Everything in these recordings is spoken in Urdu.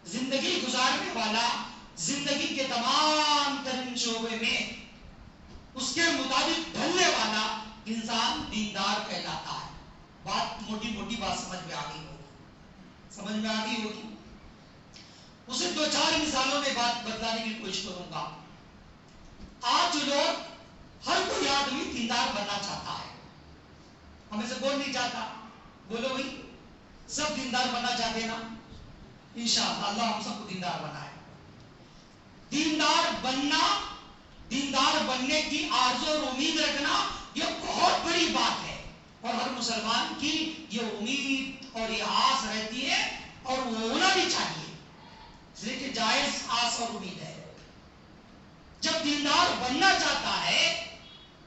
زندگی گزارنے والا، زندگی کے تمام ترین شعبے میں اس کے مطابق ڈھلنے والا انسان دیندار کہلاتا ہے. بات موٹی موٹی بات سمجھ میں آ گئی ہوگی. اسے 2-4 مثالوں میں بات بتلانے کی کوشش کروں گا. آج جو لوگ، ہر کوئی آدمی دیندار بننا چاہتا ہے. ہمیں سے کون نہیں چاہتا؟ بولو بھائی، سب دیندار بننا چاہتے نا؟ انشاءاللہ اللہ ہم سب کو دیندار بنائے. دیندار بننے کی آرزو اور امید رکھنا یہ بہت بڑی بات ہے، اور ہر مسلمان کی یہ امید اور یہ آس رہتی ہے، اور وہ ہونا بھی چاہیے. اس لیے کہ جائز آس اور امید ہے. جب دیندار بننا چاہتا ہے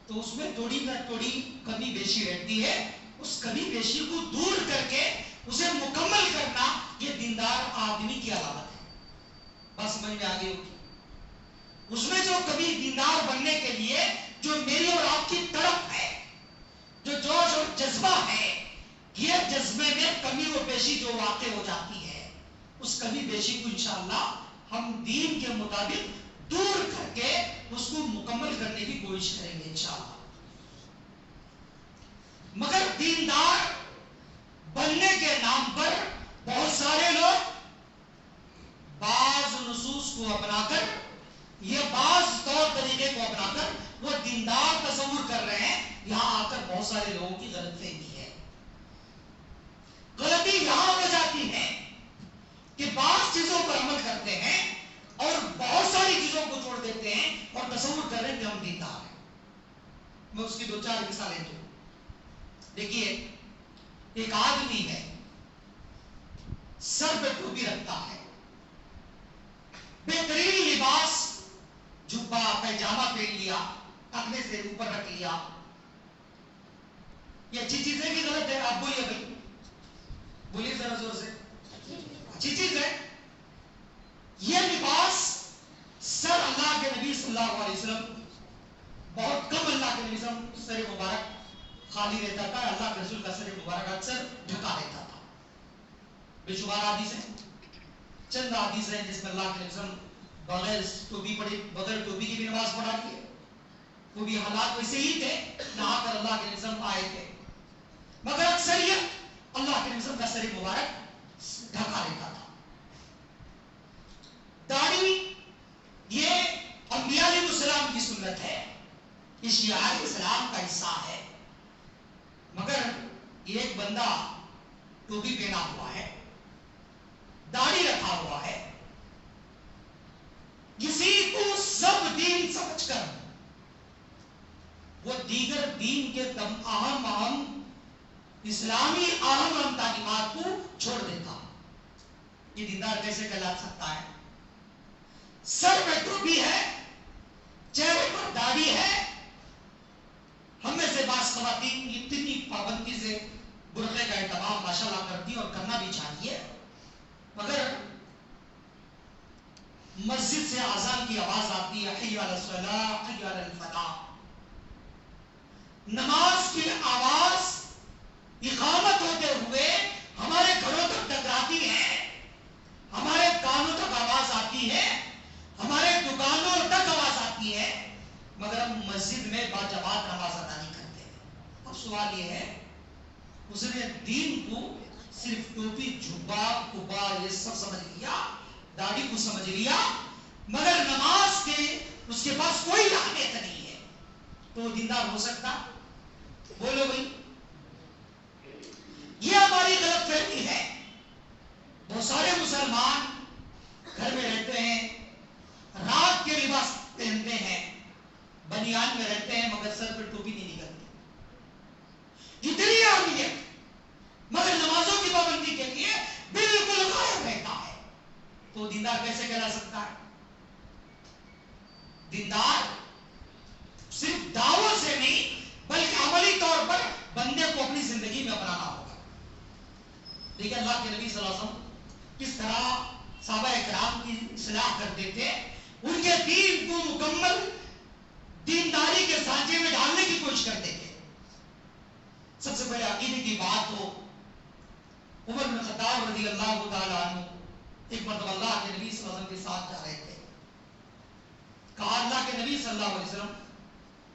تو اس میں تھوڑی نہ تھوڑی کمی بیشی رہتی ہے. اس کمی بیشی کو دور کر کے اسے مکمل کرنا یہ دیندار آدمی کی علامت ہے. بس سمجھ میں آگے ہوگی. اس میں جو کبھی دیندار بننے کے لیے جو میری اور آپ کی طرف ہے، جو جوش اور جذبہ ہے، یہ جذبے میں کمی و بیشی جو واقع ہو جاتی ہے، اس کمی بیشی کو انشاءاللہ ہم دین کے مطابق دور کر کے اس کو مکمل کرنے کی کوشش کریں گے انشاءاللہ. مگر دیندار بننے کے نام پر بہت سارے لوگ بعض نصوص کو اپنا کر، یہ بعض طور طریقے کو اپنا کر وہ دیندار تصور کر رہے ہیں. یہاں آ کر بہت سارے لوگوں کی غلط فہمی ہے. غلطی یہاں ہو جاتی ہے کہ بعض چیزوں پر عمل کرتے ہیں اور بہت ساری چیزوں کو چھوڑ دیتے ہیں اور تصور کر رہے ہیں کہ ہم دیندار ہیں. میں اس کی 2-4 مثالیں دوں. دیکھیے، ایک آدمی ہے، سر پہ ٹوپی رکھتا ہے، بہترین لباس، جبہ پیجامہ پہن لیا، ٹکنے سے اوپر رکھ لیا. یہ اچھی چیز ہے کہ غلط ہے؟ آپ بولیے بھائی، بولیے ذرا زور سے. اچھی چیز ہے. یہ لباس سر اللہ کے نبی صلی اللہ علیہ وسلم، بہت کم اللہ کے نبی صلی اللہ علیہ وسلم سر مبارک خالی رہتا تھا. اللہ کے رسول کا سر مبارک اکثر ڈھکا رہتا تھا. بے شمار حدیث ہیں، چند حدیث ہیں جس میں اللہ کے نبی صلی اللہ علیہ وسلم بغیر ٹوپی پڑھی، بغیر ٹوپی کی بھی نماز پڑھا دی ہے. وہ بھی حالات ویسے ہی تھے، نہا کر اللہ کے نبی صلی اللہ علیہ وسلم آئے تھے. مگر اکثریت اللہ کے نبی صلی اللہ علیہ وسلم کا سر مبارک ڈھکا رہتا تھا. داڑھی یہ انبیاء علیہ السلام کی سنت ہے، یہ شعائر اسلام کا حصہ ہے. مگر ایک بندہ ٹوپی پہنا ہوا ہے، داڑھی رکھا ہوا ہے، کسی کو سب دین سمجھ کر وہ دیگر دین کے اہم اسلامی اہم تعلیمات کو چھوڑ دیتا. یہ دیندار کیسے کہلا سکتا ہے؟ سر پہ ٹوپی ہے، چہرے پر داڑھی ہے. ہم میں سے بعض خواتین اتنی پابندی سے برقعے کا اہتمام ماشاءاللہ کرتی اور کرنا بھی چاہیے، مگر مسجد سے اذان کی آواز آتی ہے، حی علی الصلاۃ حی علی الفلاح، نماز کی آواز اقامت ہوتے ہوئے ہمارے گھروں تک ٹکراتی ہے، ہمارے کانوں تک آواز آتی ہے، ہمارے دکانوں تک آواز آتی ہے، مگر ہم مسجد میں باجماعت نماز ادا نہیں کرتے. اب سوال یہ ہے، اس نے دین کو صرف ٹوپی، جھبا، قبا یہ سب سمجھ لیا، داڑھی کو سمجھ لیا، مگر نماز کے اس کے پاس کوئی اہمیت نہیں ہے، تو دیندار ہو سکتا؟ بولو بھائی. یہ ہماری غلط فہمی ہے. بہت سارے مسلمان گھر میں رہتے ہیں، رات کے لباس پہنتے ہیں، بنیان میں رہتے ہیں، مگر سر پہ ٹوپی نہیں نکلتی. اتنی اہمیت، مگر نمازوں کی پابندی کے لیے بالکل غائب رہتا ہے. تو دیندار کیسے کہلا سکتا ہے؟ دیندار صرف دعوت سے نہیں بلکہ عملی طور پر بندے کو اپنی زندگی میں اپنانا ہوگا. دیکھیں اللہ کے نبی صلی اللہ علیہ وسلم کس طرح صحابہ اکرام کی اصلاح کرتے تھے، ان کے دین کو مکمل دینداری کے سانچے میں ڈالنے کی کوشش کرتے تھے. سب سے پہلے عقیدے کی بات ہو، عمر بن خطاب رضی اللہ تعالیٰ عنہ ایک مرتبہ اللہ کے نبی صلی اللہ علیہ وسلم کے ساتھ جا رہے تھے. کہا اللہ کے نبی صلی اللہ علیہ وسلم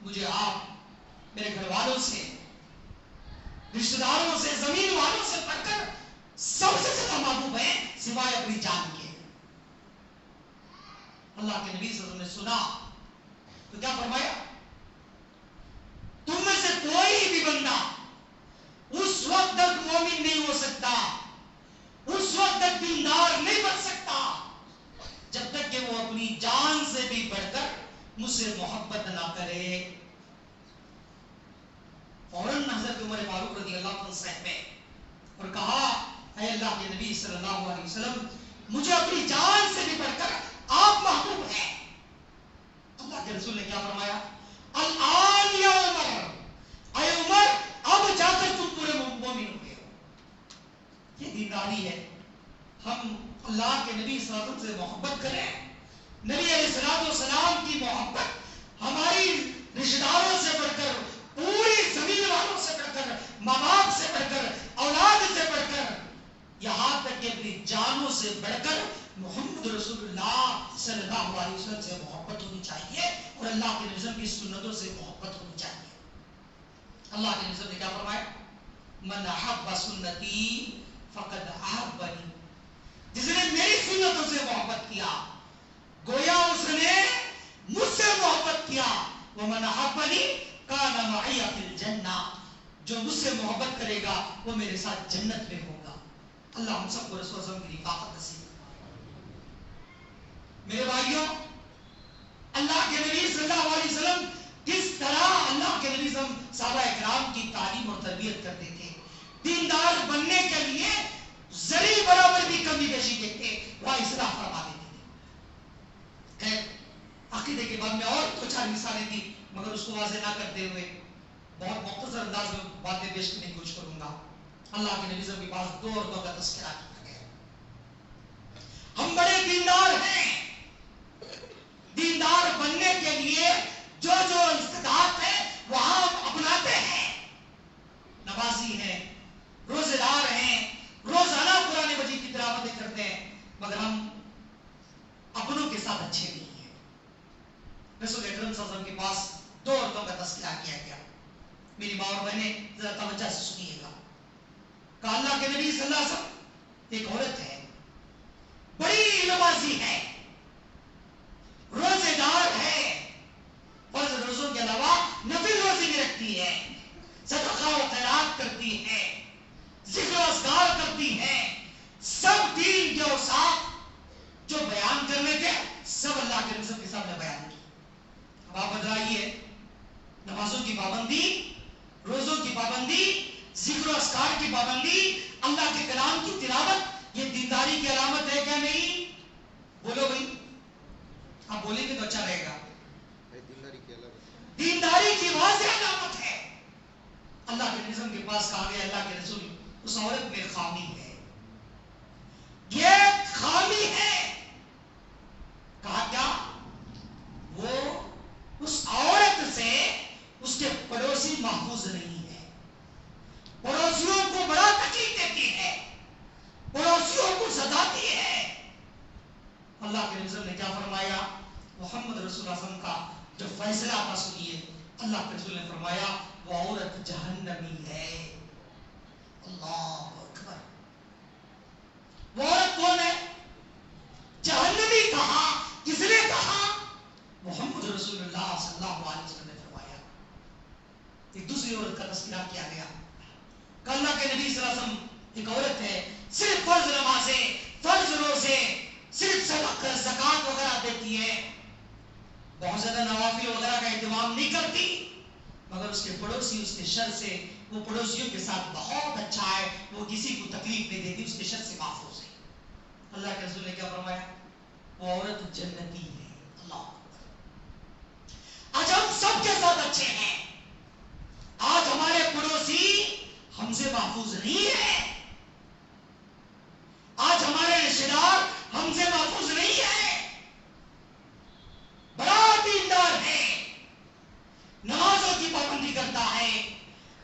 مجھے آپ میرے گھر والوں سے، رشتہ داروں سے، زمین والوں سے بڑھ کر سب سے زیادہ محبوب ہیں سوائے اپنی جان کے. اللہ کے نبی صلی اللہ علیہ وسلم نے سنا تو کیا فرمایا؟ تم میں سے کوئی بھی بندہ اس وقت تک مومن نہیں ہو سکتا، اس وقت تک دیندار نہیں بن سکتا جب تک کہ وہ اپنی جان سے بھی بڑھ کر مجھ سے محبت نہ کرے. فوراً حضرت عمر فاروق رضی اللہ عنہ صاحب اور کہا اے اللہ کے نبی صلی اللہ علیہ وسلم مجھے اپنی جان سے بھی بڑھ کر آپ محبوب ہیں. اللہ کے رسول نے کیا فرمایا؟ الآن یا عمر، اے عمر اب جا کر تم پورے مومن ہو گئے ہو. یہ دینداری ہے. ہم اللہ کے نبی صلی اللہ علیہ وسلم سے محبت کریں. نبی علیہ الصلوۃ والسلام کی محبت ہماری رشتہ داروں سے بڑھ کر، پوری زمین والوں سے بڑھ کر، ماں باپ سے بڑھ کر، اولاد سے بڑھ کر، یہاں تک کہ اپنی جانوں سے بڑھ کر محمد رسول اللہ صلی اللہ علیہ وسلم سے محبت ہونی چاہیے اور اللہ کے نبی کی سنتوں سے محبت ہونی چاہیے. اللہ کے نبی نے کیا فرمایا؟ من احب سنتی فقد احبنی. جس نے میری سنتوں سے محبت کیا گویا اس نے مجھ سے محبت کیا. ومن احبنی کان معی فی الجنہ. جو مجھ سے محبت کرے گا وہ میرے ساتھ جنت میں ہوگا. اللہ ہم سب کو رسول اللہ کی رفاقت نصیب. میرے بھائیوں، اللہ کے نبی صلی اللہ علیہ وسلم کس طرح اللہ کے نبی صلی اللہ علیہ وسلم صحابہ اکرام کی تعلیم اور تربیت کرتے تھے. دیندار بننے کے لیے ذری برابر بھی کمی بیشی دیکھتے وہ اصلاح فرما دیتے تھے. خیر عقیدے کے بعد میں اور دو چار مثالیں تھی مگر اس کو واضح نہ کرتے ہوئے بہت مختصر انداز میں باتیں پیش کرنے کی کوشش کروں گا. اللہ کے نبی صلی اللہ علیہ وسلم کے پاس دو عورتوں کا تذکرہ کیا گیا. ہم بڑے دیندار ہیں. دیندار بننے کے لیے جو جو استطاعت ہے وہاں ہم اپناتے ہیں. نمازی ہیں، روزے دار ہیں، روزانہ قرآن مجید کی تلاوتیں کرتے ہیں مگر ہم اپنوں کے ساتھ اچھے نہیں ہیں. رسول اکرم صلی اللہ علیہ وسلم کے پاس دو عورتوں کا تذکرہ کیا گیا. میری ماں اور بہنیں ذرا توجہ سے سنیے گا. کہ اللہ کے نبی صلی اللہ علیہ وسلم ایک عورت ہے، بڑی نمازی ہے، روزے دار ہے، فرض روزوں کے علاوہ نفل روزے بھی رکھتی ہے، صدقہ و خیرات کرتی ہے، ذکر و اذکار کرتی ہے. سب دین کے اوصاف جو بیان کرنے تھے سب اللہ کے رسول کے سامنے بیان کی. اب آپ بتائیے نمازوں کی پابندی، روزوں کی پابندی، ذکر و اذکار کی پابندی، اللہ کے کلام کی تلاوت، یہ دینداری کی علامت ہے کیا نہیں؟ بولو بھائی، آپ بولیں گے تو اچھا رہے گا. دینداری کی واضح علامت ہے. اللہ کے نظام کے پاس کہا گیا اللہ کے رسول اس عورت میں خامی ہے. یہ خامی ہے. کہا کیا؟ وہ اس عورت سے اس کے پڑوسی محفوظ نہیں ہے. پڑوسیوں کو بڑا تکلیف دیتی ہے، پڑوسیوں کو ستاتی ہے. اللہ کے رسول نے کیا فرمایا؟ محمد رسول اللہ صلی اللہ علیہ وسلم کا جو فیصلہ تھا سنیے. اللہ کے رسول نے فرمایا وہ عورت جہنمی ہے. اللہ اکبر. وہ عورت کون ہے؟ جہنمی. کہا؟ کس نے کہا؟ محمد رسول اللہ صلی اللہ علیہ وسلم نے فرمایا. ایک دوسری عورت کا تذکرہ کیا گیا کہ اللہ کے نبی صلی اللہ علیہ وسلم ایک عورت ہے، صرف فرض نمازیں، فرض روزے، صرف صدقہ زکات وغیرہ دیتی ہے، بہت زیادہ نوافل وغیرہ کا اہتمام نہیں کرتی مگر اس کے پڑوسی اس کے شر سے، وہ پڑوسیوں کے ساتھ بہت اچھا ہے، وہ کسی کو تکلیف نہیں دیتی، اس کے شر سے محفوظ ہے. اللہ کے رسول نے کیا فرمایا؟ وہ عورت جنتی ہے. اللہ. آج ہم سب کے ساتھ اچھے ہیں، آج ہمارے پڑوسی ہم سے محفوظ نہیں ہے، آج ہمارے رشتے دار ہم سے محفوظ نہیں ہے. بڑا دیندار ہے، نمازوں کی پابندی کرتا ہے،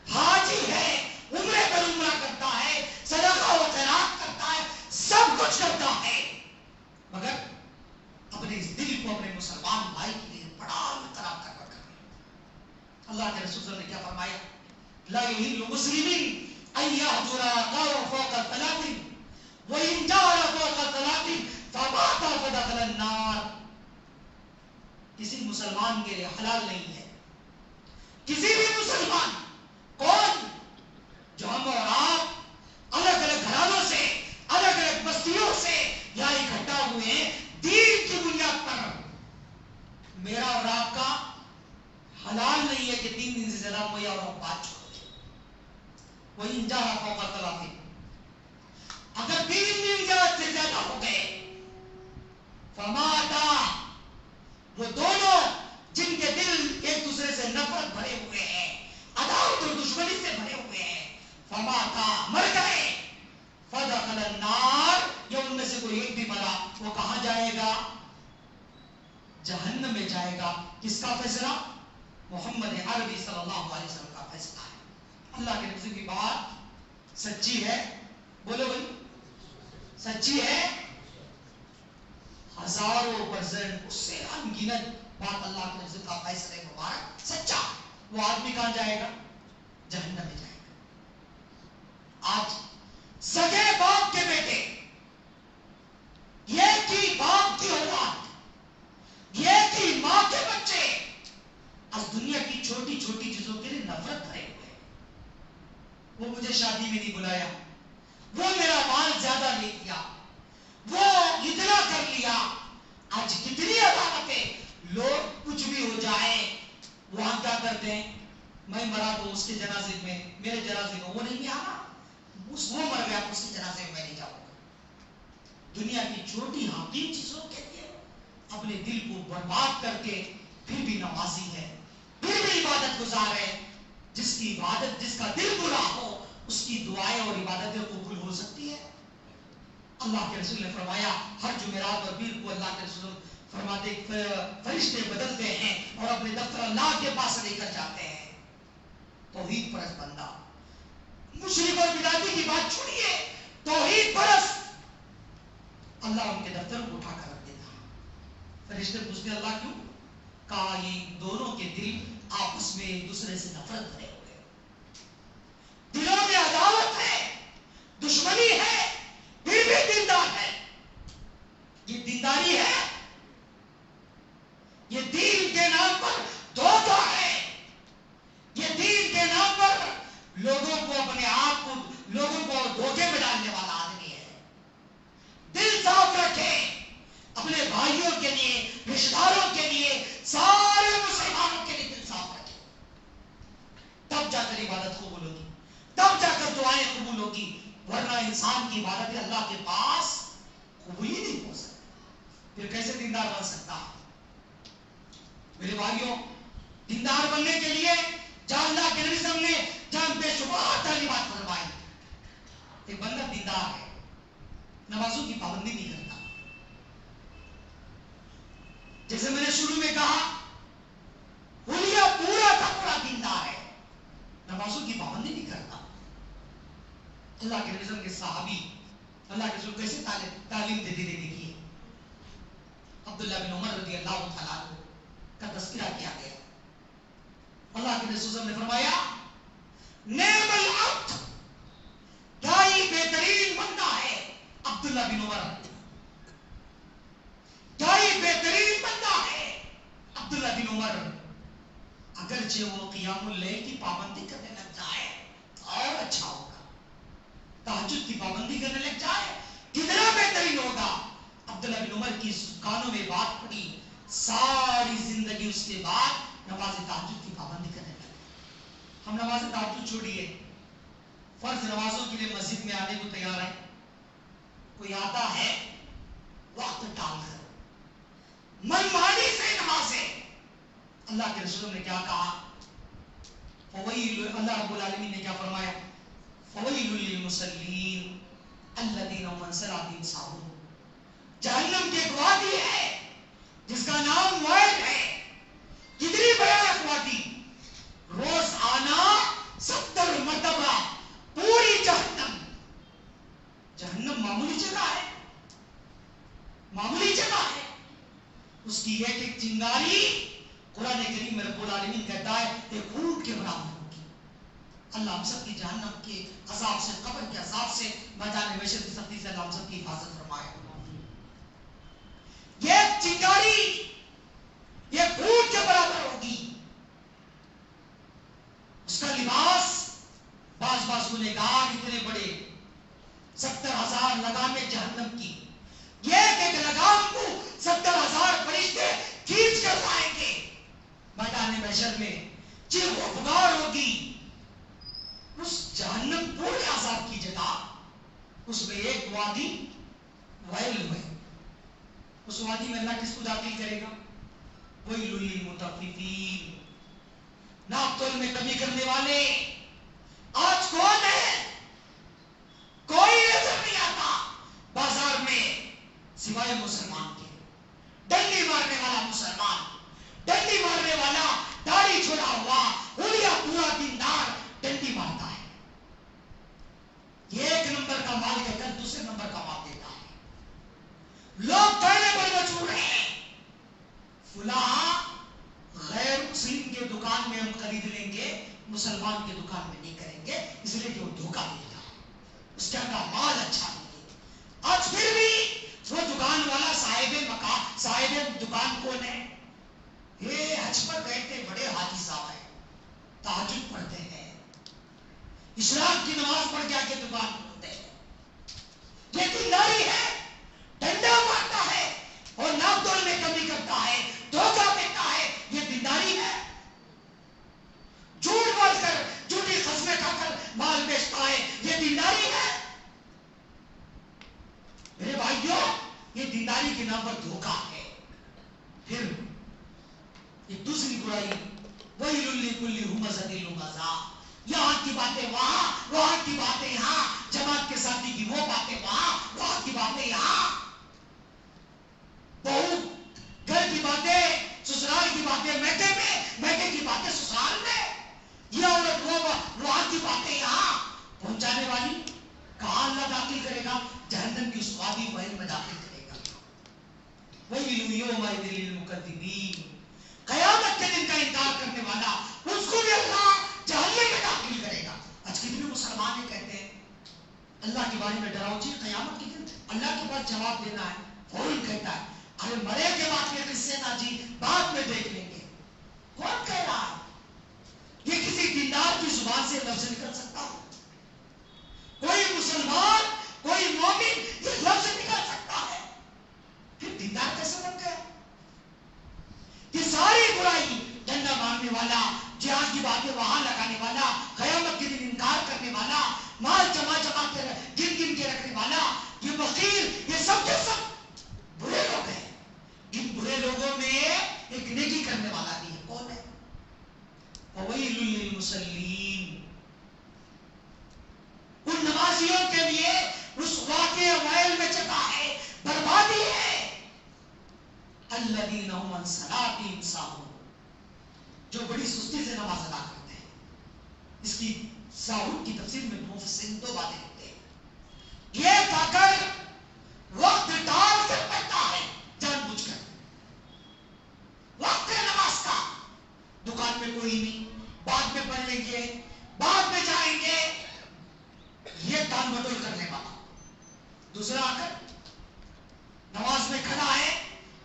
حاجی ہے، عمرے پر عمرہ کرتا ہے، صدقہ و خیرات کرتا ہے، سب کچھ کرتا ہے لا يحل مسلم ان يهجر اخاه فوق ثلاث وان جار فوق ثلاث فمات فدخل النار. کسی مسلمان کے لیے حلال نہیں ہے، کسی بھی مسلمان کون جو ہم اور آپ الگ الگ گھرانوں سے الگ الگ بستیوں سے یہاں اکٹھا ہوئے ہیں دین کی بنیاد پر، میرا اور آپ کا حلال نہیں ہے کہ 3 دن سے زیادہ کوئی اور بات چھوڑ دے. وہی انجارہ فوق ثلاث، اگر 3 دن سے زیادہ ہو گئے فماتا، وہ دونوں جن کے دل ایک دوسرے سے نفرت بھرے ہوئے ہیں، عداوت اور دشمنی سے بھرے ہوئے ہیں، فماتا مر گئے، فدخل النار، یا ان میں سے کوئی ایک بھی مرا، وہ کہاں جائے گا؟ جہنم میں جائے گا. کس کا فیصلہ؟ محمد عربی صلی اللہ علیہ وسلم کا فیصلہ ہے. اللہ کے نبی کی بات سچی ہے، بولو بھائی سچی ہے، ہزاروں پرسنٹ اس سے انگنت بات اللہ کے نبی کا فیصلہ مبارک سچا. وہ آدمی کہاں جائے گا؟ جہنم میں جائے گا. آج سگے باپ کے بیٹے، یہ کی باپ کی اولاد، یہ کی ماں کے بچے آج دنیا کی چھوٹی چھوٹی چیزوں کے لیے نفرت بھرے ہوئے ہیں. وہ مجھے شادی میں نہیں بلایا، وہ میرا مال زیادہ لے لیا، وہ اتنا کر لیا. آج کتنی عدالتیں، لوگ کچھ بھی ہو جائے وہاں کیا کرتے ہیں؟ میں مرا تو اس کے جنازے میں، میرے جنازے میں وہ نہیں آنا، وہ مر گیا اس کے جنازے میں نہیں جاؤں گا. دنیا کی چھوٹی حقیر چیزوں کے لیے اپنے دل کو برباد کر کے پھر بھی نمازی ہے، پھر بھی عبادت گزار ہے. جس کی عبادت، جس کا دل برا ہو، اس کی دعائیں اور عبادتیں قبول ہو سکتی ہے؟ اللہ کے رسول نے فرمایا ہر جمعرات اور پیر کو اللہ کے رسول فرماتے فرشتے بدلتے ہیں اور اپنے دفتر اللہ کے پاس لے کر جاتے ہیں. توحید پرست بندہ، مشرک اور بدعتی کی بات چھوڑیے، توحید پرست، اللہ ان کے دفتر کو اٹھا کر رکھ دیتا ہے. فرشتے پوچھتے اللہ کیوں؟ کہا یہ دونوں کے دل آپس میں ایک دوسرے سے نفرت بھرے ہوئے، دلوں میں عداوت ہے، دشمنی ہے، پھر بھی دیندار ہے. یہ دینداری ہے؟ یہ دین کے نام پر دھوکہ ہے. یہ دین کے نام پر لوگوں کو، اپنے آپ کو، لوگوں کو دھوکے میں ڈالنے والا آدمی ہے. دل صاف رکھے، اپنے بھائیوں کے لیے، رشتہ داروں کے لیے، سارے مسلمانوں کے لیے دل صاف رکھے. تب جا کر عبادت قبول ہوگی، تب جا کر دعائیں قبول ہوگی، ورنہ انسان کی عبادت اللہ کے پاس قبول ہی نہیں ہو سکتی. پھر کیسے دیندار بن سکتا؟ میرے بھائیوں، دیندار بننے کے لیے جہاں اللہ کے نبی صلی اللہ علیہ وسلم نے جان بے شمار تعلیمات فرمائی. ایک بندہ دیندار ہے، نمازوں کی پابندی نہیں کرتا، جیسے میں نے شروع میں کہا حلیہ پورا کا پورا دیندار ہے، نمازوں کی پابندی نہیں کرتا. اللہ کے نبی صلی اللہ علیہ وسلم کے صحابی اللہ کے رسول کیسے تعلیم دیتے تھے دیکھیے. عبداللہ بن عمر رضی اللہ تعالیٰ عنہ کا تذکرہ کیا گیا. اللہ کے رسول نے فرمایا نعم العبد، کیا ہی بہترین بندہ ہے عبداللہ بن عمر، کیا ہی بہترین بندہ ہے عبداللہ بن عمر. اگرچہ وہ قیام اللیل کی پابندی کرنے لگ جائے اور اچھا ہوگا، تہجد کی پابندی کرنے لگ جائے کتنا بہترین ہوگا. عبداللہ بن عمر کی کانوں میں بات پڑی، ساری زندگی اس کے بعد نماز تہجد کی پابندی کرنے لگے. ہم نماز تہجد چھوڑیے، فرض نمازوں کے لیے مسجد میں آنے کو تیار ہے. کوئی آتا ہے وقت ڈال کر منمانی سے نمازیں. اللہ کے رسول نے کیا کہا؟ فویل، اللہ رب العالمین نے کیا فرمایا؟ فویل للمصلین الذین هم عن صلاتهم ساہون. جہنم کی ایک وادی ہے جس کا نام ویل ہے. کتنی بھیانک وادی، روز آنا 70 مرتبہ پوری جہنم. جہنم معمولی جگہ ہے، معمولی جگہ ہے. اس کی ایک ایک چنگاری قرآن کریم میں رب العالمین کہتا ہے ایک اونٹ کے برابر ہوگی. اللہ ہم سب کی جہنم کے عذاب سے، قبر کے عذاب سے، میدان محشر کی سختی سے اللہ ہم سب کی حفاظت فرمائے۔ یہ چنگاری یہ اونٹ کے برابر ہوگی، اس کا لباس بعض گنہگار اتنے بڑے 70,000 لگامیں جہنم کی، یہ ایک لگام کو 70,000 فرشتے کھینچ کر لائیں گے میدان محشر میں، چیخ و پکار ہوگی۔ اس جہنم پورے عذاب کی جگہ اس میں ایک وادی ویل ہے، اس وادی میں اللہ کس کو داخل کرے گا؟ ویل للمطففین، ناپ تول میں کمی کرنے والے۔ آج کون ہے؟ کوئی نظر نہیں آتا بازار میں سوائے مسلمان کے، ڈنڈی مارنے والا مسلمان، ڈنڈی مارنے والا داڑھی چھوڑا ہوا ہولیا پورا دن دار ڈنڈی مارتا ہے، یہ ایک نمبر کا مال ہے کر دوسرے نمبر کا مال دیتا ہے۔ لوگ کہنے پر مجبور ہیں فلاں غیر مسلم کے دکان میں ہم خرید لیں گے، مسلمان کے دکان میں نہیں کریں گے، اس لیے کہ وہ دھوکہ دیتا ہے، اس کا مال اچھا نہیں ہے۔ آج پھر بھی وہ دکان والا صاحب دکان کون ہے؟ یہ حج پر گئے تھے، بڑے حاجی صاحب ہیں، تہجد پڑھتے ہیں، اشراق کی نماز پڑھ کے آگے دکان کھولتے ہیں، یہ دینداری ہے؟ ڈنڈا مارتا ہے اور ناپ تول میں کمی کرتا ہے، دھوکہ دیتا ہے، یہ دینداری ہے؟ جھوٹ بول کر جھوٹی قسمیں کھا کر مال بیچتا ہے، یہ دینداری ہے؟ میرے بھائیوں، یہ دینداری کے نام پر دھوکہ ہے۔ پھر یہ دوسری برائی، وَيْلٌ لِكُلِّ هُمَزَةٍ لُمَزَةٍ، یہاں کی باتیں وہاں، وہاں کی باتیں یہاں، جماعت کے ساتھی کی وہ باتیں وہاں، وہاں کی باتیں یہاں، بہو گھر کی باتیں سسرال کی باتیں میکے میں، میکے کی باتیں سسرال میں، یہ عورت وہ وہاں کی باتیں یہاں پہنچانے والی کہاں اللہ داخل کرے گا؟ جہنم کی اس وادی ویل میں داخل کرے گا۔ وَيْلٌ يَوْمَئِذٍ لِّلْمُكَذِّبِينَ، قیامت کے دن کا انکار کرنے والا اس کو بھی اللہ جہنم میں داخل کرے گا۔ آج کتنے مسلمان یہ کہتے ہیں اللہ کے بارے میں ڈراؤ جی، قیامت کے دن اللہ کے پاس جواب دینا ہے، فوراً کہتا ہے ارے مرے کے بعد کے قصے نہ جی، بعد میں دیکھ لیں گے۔ کون کہہ رہا ہے؟ یہ کسی دیندار کی زبان سے لفظ نکل سکتا ہے؟ کوئی مسلمان، کوئی مومن یہ لفظ نکل سکتا ہے؟ پھر دیندار کیسے بن گیا؟ یہ ساری برائی، ڈنڈا مارنے والا، جہاد کی باتیں وہاں لگانے والا، قیامت کے دن انکار کرنے والا، مال جمع کے گن گن کے رکھنے والا، یہ بخیل، یہ سب کے سب برے لوگ ہیں۔ ان برے لوگوں میں ایک نیکی کرنے والا بھی ہے، کون ہے؟ وَوَيْلٌ لِّلْمُصَلِّينَ، ان نمازیوں کے لیے اس واقع ویل میں جگہ ہے، بربادی ہے۔ الَّذِينَ هُمْ عَنْ صَلَاتِهِمْ سَاهُونَ، جو بڑی سستی سے نماز ادا کرتے ہیں۔ اس کی ساہون کی تفسیر میں مفسرین دو باتیں لکھتے ہیں، یہ اگر وقت ڈال کر پڑھتا ہے جان بوجھ کر، وقت نماز کا، دکان میں کوئی نہیں، بعد میں پڑھ لیں گے، بعد میں جائیں گے، یہ ٹال مٹول کرنے والا۔ دوسرا آ کر نماز میں کھڑا ہے،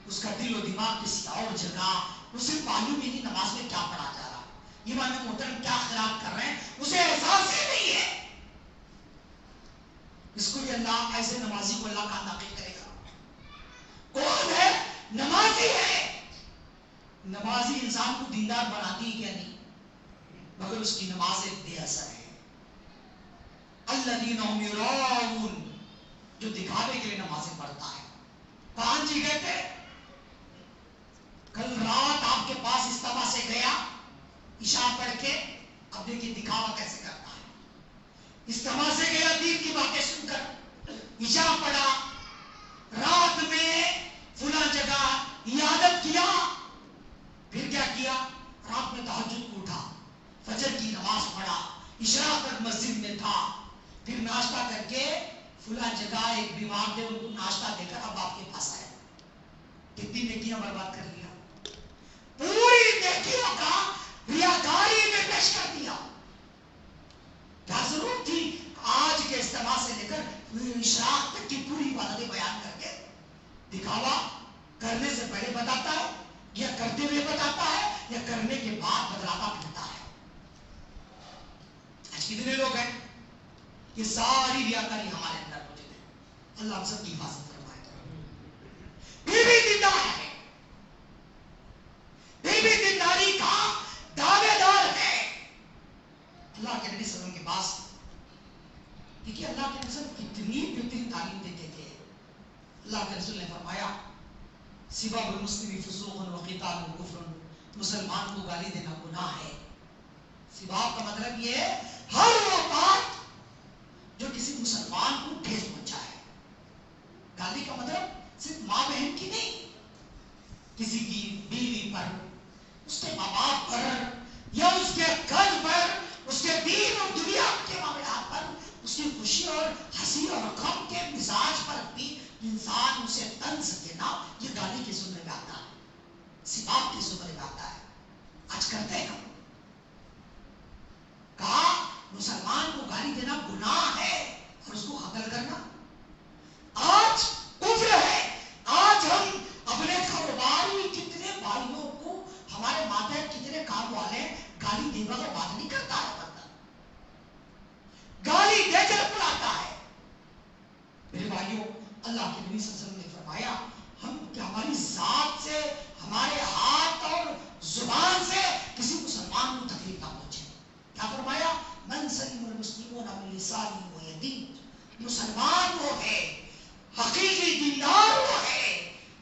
اس کا دل و دماغ کسی اور جگہ، اسے معلوم ہی نہیں نماز میں کیا پڑھا جا رہا، امام محترم کیا خراب کر رہے ہیں، اسے احساس ہی نہیں ہے۔ اس کو یہ اللہ، ایسے نمازی کو اللہ کا ناقل کرے گا؟ کون ہے؟ نمازی ہے۔ نمازی انسان کو دیندار بناتی ہے کیا؟ نہیں، مگر اس کی نمازیں بے اثر ہے۔ الذین هم یراؤون، جو دکھاوے کے لیے نمازیں پڑھتا ہے۔ کہاں جی گئے تھے؟ کل رات آپ کے پاس استوا سے گیا عشاء پڑھ کے، اب دیکھیے دکھاوا کیسے کرتا ہے۔ استوا سے گیا دین کی باتیں سن کر، عشاء پڑھا، رات میں فلاں جگہ عیادت کیا، پھر کیا کیا؟ رات میں تہجد کو اٹھا، فجر کی نماز پڑھا، عشاء تک مسجد میں تھا، پھر ناشتہ کر کے فلاں جگہ ایک بیمار تھے، ان کو ناشتہ دے کر اب آپ کے پاس آیا۔ کتنی نیکیاں برباد کر لیا، پوری نیکیوں کا ریاکاری میں پیش کر دیا۔ بیان کر کے دکھاوا کرنے سے پہلے بتاتا ہے یا کرتے ہوئے بتاتا ہے یا کرنے کے بعد بدلاتا پھرتا ہے. آج کتنے لوگ ہیں یہ ساری ریاکاری ہمارے اندر موجود ہے. اللہ ہم سب کی حفاظت فرمائے. پھر بھی دیندار ہے, پھر بھی دینداری کا دعوے دار ہے. اللہ کے نبی صلی اللہ علیہ وسلم کے پاس دیکھیے اللہ کے رسول کتنی بہترین تعلیم دیتے تھے. اللہ کے رسول نے فرمایا سباب المسلم فسوق و قتال کفر, مسلمان کو گالی دینا گناہ ہے. سباب کا مطلب یہ ہے ہر وہ بات جو کسی مسلمان کو ٹھیس پہنچائے. گالی کا مطلب صرف ماں بہن کی نہیں, کسی کی بیوی پر, اس کے ماں باپ پر, یا اس کے قلب پر, اس کے دین اور دنیا کے معاملات پر, اس کی خوشی اور ہنسی اور غم کے مزاج پر بھی انسان اسے طنز دینا, یہ گالی کے زمرے میں آتا ہے, سباب کے زمرے میں آتا ہے. آج کرتے ہیں ہم. کہا مسلمان کو گالی دینا گناہ ہے اور اس کو قتل کرنا آج کفر ہے. آج ہم اپنے کاروباری کتنے بھائیوں کو, ہمارے ماتحت کتنے کام والے گالی دے بغیر بات نہیں کرتا ہے, بندہ گالی دے کر بلاتا ہے. میرے بھائیوں اللہ کے نبی صلی اللہ علیہ وسلم نے فرمایا ہم کہ ہماری ذات سے, ہمارے ہاتھ اور زبان سے کسی مسلمان کو تکلیف نہ پہنچے. کیا فرمایا من سلم المسلمون من لسانه ويده, مسلمان وہ ہے, حقیقی دیندار وہ ہے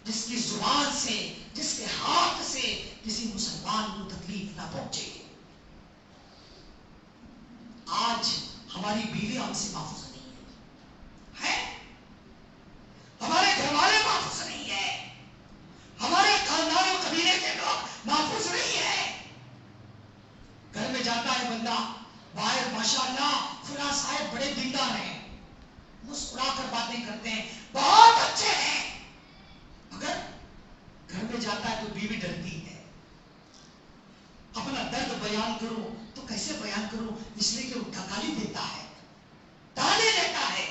جس کی زبان سے, جس کے ہاتھ سے کسی مسلمان کو تکلیف نہ پہنچے. آج ہماری بیوی ہم سے محفوظ نہیں ہے, ہمارے گھر والے محفوظ نہیں ہے, ہمارے خاندان و قبیلے کے لوگ محفوظ نہیں ہے. گھر میں جاتا ہے بندہ باہر ماشاءاللہ فلاں صاحب بڑے دیندار ہیں, مسکرا کر باتیں کرتے ہیں, بہت اچھے ہیں, مگر گھر میں جاتا ہے تو بیوی ڈرتی ہے. اپنا درد بیان کرو تو کیسے بیان کروں, اس لیے کہ وہ گالی دیتا ہے, تانے دیتا ہے.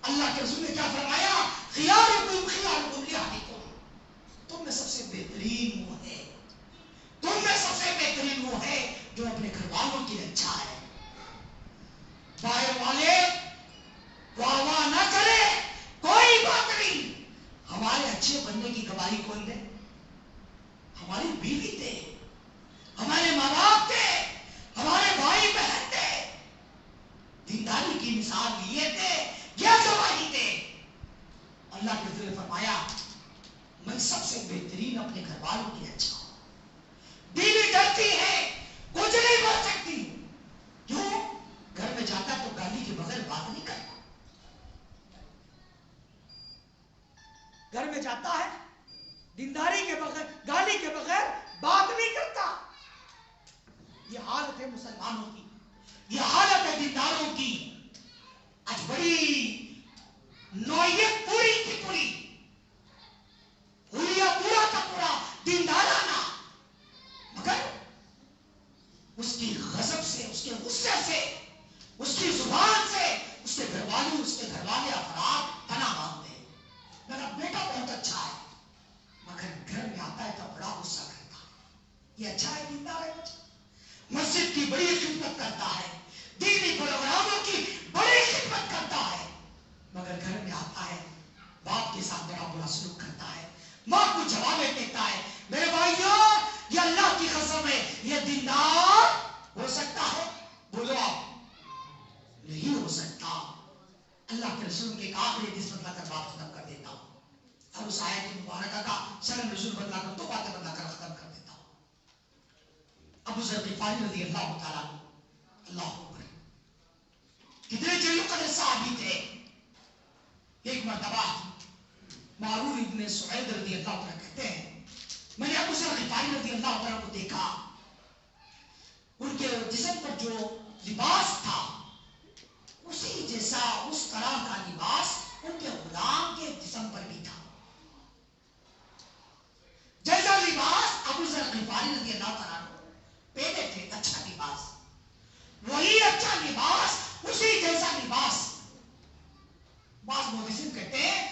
اللہ کے رسول نے کیا فرمایا خیارکم خیارکم لأہلکم, تم میں سب سے بہترین وہ ہے, تم میں سب سے بہترین وہ ہے جو اپنے گھر والوں کے لیے اچھا ہے. باہر والے واہ واہ نہ کرے کوئی بات نہیں, ہمارے اچھے بننے کی گواہی کون دے؟ ہماری بیوی دے, ہمارے ماں باپ دے, ہمارے بھائی بہن دے. دینداری کی مثال یہ دے, یہ گواہی دے. اللہ کے رسول نے فرمایا میں سب سے بہترین اپنے گھر والوں کے لیے اچھا ہوں. بیوی ڈرتی ہے, کچھ نہیں بول سکتی, کیوں؟ گھر میں جاتا تو گالی کے بغیر بات نہیں کرتا. گھر میں جاتا ہے دینداری کے بغیر, گالی کے بغیر بات نہیں کرتا. یہ حالت ہے مسلمانوں کی, یہ حالت ہے دینداروں کی. آج بڑی نوعیت پوری کی پوری ہولیا پورا کا پورا دیندارانہ, مگر اس کی غضب سے, اس کے غصے سے, اس کی زبان سے اس کے گھر والے, اس کے گھر والے افراد پناہ مانگتے ہیں. میرا بیٹا بہت اچھا ہے, مگر گھر میں آتا ہے تو بڑا غصہ کرتا ہے. یہ اچھا ہے, دیندار ہے, مسجد کی بڑی خدمت کرتا ہے, دینی پروگراموں کی بڑی خدمت کرتا ہے, مگر گھر میں آتا ہے باپ کے ساتھ بڑا برا سلوک کرتا ہے, ماں کو جوابیں دیتا ہے. میرے بھائیوں یہ اللہ کی قسم ہے, یہ دیندار ہو سکتا ہے؟ بولو آپ, نہیں ہو سکتا. اللہ کے رسول کے ایک آخری حدیث بتلا کر بات ختم کر دیتا ہوں, اور اس آیت مبارکہ کا سبب نزول بتلا کر دو باتیں بتلا کر ختم کر دیتا ہوں. ابو ذر غفاری رضی اللہ تعالیٰ عنہ, اللہ اکبر, کتنے جلیل قدر صحابی تھے. ایک مرتبہ معروف ابن سعید رضی اللہ تعالیٰ کہتے ہیں میں نے ابو ذر غفاری رضی اللہ تعالیٰ کو دیکھا, ان کے جسم پر جو لباس تھا اسی جیسا, اس طرح کا لباس ان کے غلام کے جسم پر بھی تھا. جیسا لباس ابو ذر غفاری رضی اللہ تعالیٰ پہنے تھے, اچھا لباس, وہی اچھا لباس, اسی جیسا لباس. بعض محدثین کہتے ہیں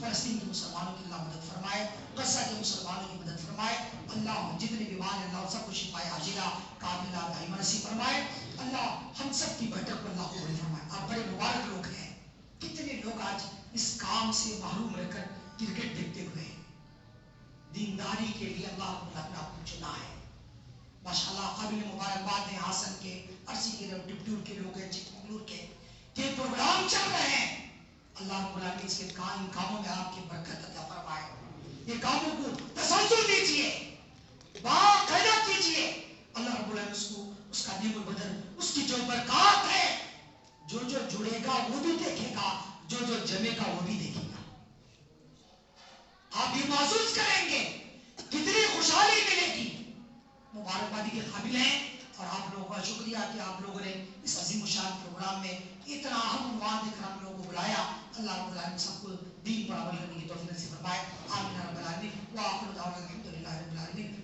فلسطین کے مسلمانوں کی اللہ مدد فرمائے، غزہ کے مسلمانوں کی مدد فرمائے، اللہ جتنے بیمار ہیں اللہ سب کو شفائے عاجلہ کاملہ دائمہ نصیب فرمائے، اللہ ہم سب کی بیٹھک کو اللہ قبول فرمائے۔ آپ بڑے مبارک لوگ ہیں، کتنے لوگ آج اس کام سے محروم رہ کر کرکٹ دیکھتے ہوئے ہیں، دینداری کے لیے اللہ رب العالمین نے آپ کو چنا ہے، ماشاءاللہ قابل مبارکباد ہیں حسن کے، عرسی کے لوگ، ڈپٹیور کے لوگ ہیں، چک منگلور کے، یہ پروگرام چل رہے ہیں، اللہ رب العالمین اس کے کاموں میں آپ کی برکت عطا فرمائے، یہ کاموں کو تسلسل دیجیے، باقاعدہ کیجیے، اللہ رب العالمین اس کو اس کا نعم البدل، اس کی جو برکات ہے، جو جو جڑے گا وہ بھی دیکھے گا، جو جو جمے گا وہ بھی دیکھے گا، آپ بھی محسوس کریں گے کتنی خوشحالی ملے گی، مبارکبادی کے قابل ہیں، اور آپ لوگوں کا شکریہ کہ آپ لوگوں نے اس عظیم الشان پروگرام میں اتنا اہم عنوان دے کر ہم لوگوں کو بلایا، اللہ رب العالمین سب کو دین پر عمل کرنے کی توفیق نصیب فرمائے، آمین رب العالمین، وآخر دعوانا الحمدللہ رب العالمین۔